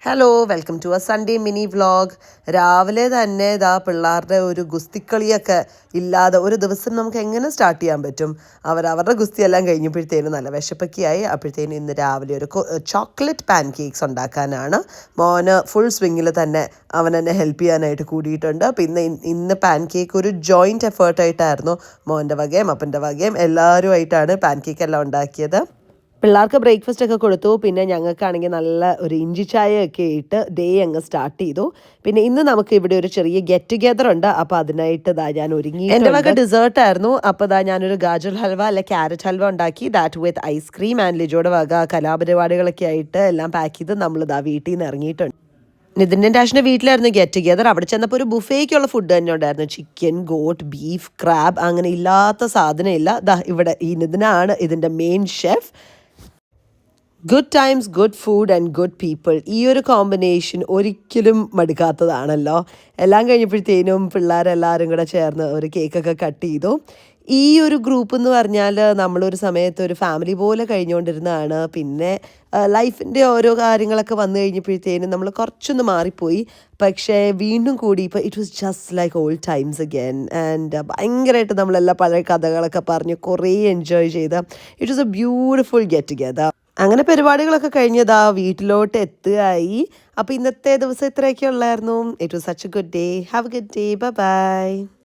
Hello welcome to a Sunday mini vlog. രാവിലെ തന്നെ ഇതാ പിള്ളേരുടെ ഒരു ഗുസ്തിക്കളിയൊക്കെ ഇല്ലാതെ ഒരു ദിവസം നമുക്ക് എങ്ങനെ സ്റ്റാർട്ട് ചെയ്യാൻ പറ്റും? അവരുടെ ഗുസ്തിയെല്ലാം കഴിഞ്ഞപ്പോഴത്തേനും നല്ല വിശപ്പൊക്കെയായി. അപ്പോഴത്തേനും ഇന്ന് രാവിലെ ഒരു ചോക്ലേറ്റ് പാൻ കേക്ക്സ് ഉണ്ടാക്കാനാണ്. മോന് ഫുൾ സ്വിങ്ങിൽ തന്നെ അവൻ എന്നെ ഹെൽപ്പ് ചെയ്യാനായിട്ട് കൂടിയിട്ടുണ്ട്. പിന്നെ ഇന്ന് പാൻ കേക്ക് ഒരു ജോയിൻറ്റ് എഫേർട്ടായിട്ടായിരുന്നു. മോൻ്റെ വകയും അപ്പൻ്റെ വകയും എല്ലാവരുമായിട്ടാണ് പാൻ കേക്ക് എല്ലാം ഉണ്ടാക്കിയത്. പിള്ളേർക്ക് ബ്രേക്ക്ഫാസ്റ്റ് ഒക്കെ കൊടുത്തു. പിന്നെ ഞങ്ങൾക്കാണെങ്കിൽ നല്ല ഒരു ഇഞ്ചി ചായയൊക്കെ ഇട്ട് ഡേ അങ്ങ് സ്റ്റാർട്ട് ചെയ്തു. പിന്നെ ഇന്ന് നമുക്ക് ഇവിടെ ഒരു ചെറിയ ഗെറ്റ് ടുഗെദർ ഉണ്ട്. അപ്പോൾ അതിനായിട്ട് ഞാൻ ഒരുങ്ങി. എൻ്റെ വക ഡെസേർട്ട് ആയിരുന്നു. അപ്പോൾ ഞാനൊരു ഗാജർ ഹൽവ അല്ലെ ക്യാരറ്റ് ഹൽവ ഉണ്ടാക്കി. ദാറ്റ് വിത്ത് ഐസ്ക്രീം ആൻഡ് ലിജോയുടെ വക കലാപരിപാടികളൊക്കെ ആയിട്ട് എല്ലാം പാക്ക് ചെയ്ത് നമ്മൾ വീട്ടിൽ നിന്ന് ഇറങ്ങിയിട്ടുണ്ട്. നിതിൻ്റെ ടാഷിൻ്റെ വീട്ടിലായിരുന്നു ഗെറ്റ് ടുഗെദർ. അവിടെ ചെന്നപ്പോൾ ഒരു ബുഫേക്കുള്ള ഫുഡ് തന്നെ ഉണ്ടായിരുന്നു. ചിക്കൻ, ഗോട്ട്, ബീഫ്, ക്രാബ്, അങ്ങനെ ഇല്ലാത്ത സാധനം ഇല്ല. ഇവിടെ ഈ നിതിനാണ് ഇതിൻ്റെ main chef. Good times, good food and good people, ഈ ഒരു കോമ്പിനേഷൻ ഒരിക്കലും മടുക്കാത്തതാണല്ലോ. എല്ലാം കഴിഞ്ഞപ്പോഴത്തേനും പിള്ളേരെല്ലാവരും കൂടെ ചേർന്ന് ഒരു കേക്കൊക്കെ കട്ട് ചെയ്തു. ഈ ഒരു ഗ്രൂപ്പ് എന്ന് പറഞ്ഞാൽ നമ്മളൊരു സമയത്ത് ഒരു ഫാമിലി പോലെ കഴിഞ്ഞുകൊണ്ടിരുന്നതാണ്. പിന്നെ ലൈഫിൻ്റെ ഓരോ കാര്യങ്ങളൊക്കെ വന്നു കഴിഞ്ഞപ്പോഴത്തേനും നമ്മൾ കുറച്ചൊന്ന് മാറിപ്പോയി. പക്ഷേ വീണ്ടും കൂടി ഇപ്പോൾ it was just like old times again. And ഭയങ്കരമായിട്ട് നമ്മളെല്ലാം പഴയ കഥകളൊക്കെ പറഞ്ഞ് കുറേ എൻജോയ് ചെയ്ത് it was A beautiful get together. അങ്ങനെ പരിപാടികളൊക്കെ കഴിഞ്ഞതാ വീട്ടിലോട്ട് എത്തുകയായി. അപ്പോൾ ഇന്നത്തെ ദിവസം ഇത്രയൊക്കെ ഉള്ളായിരുന്നു. It was such A good day. Have A good day. Bye bye.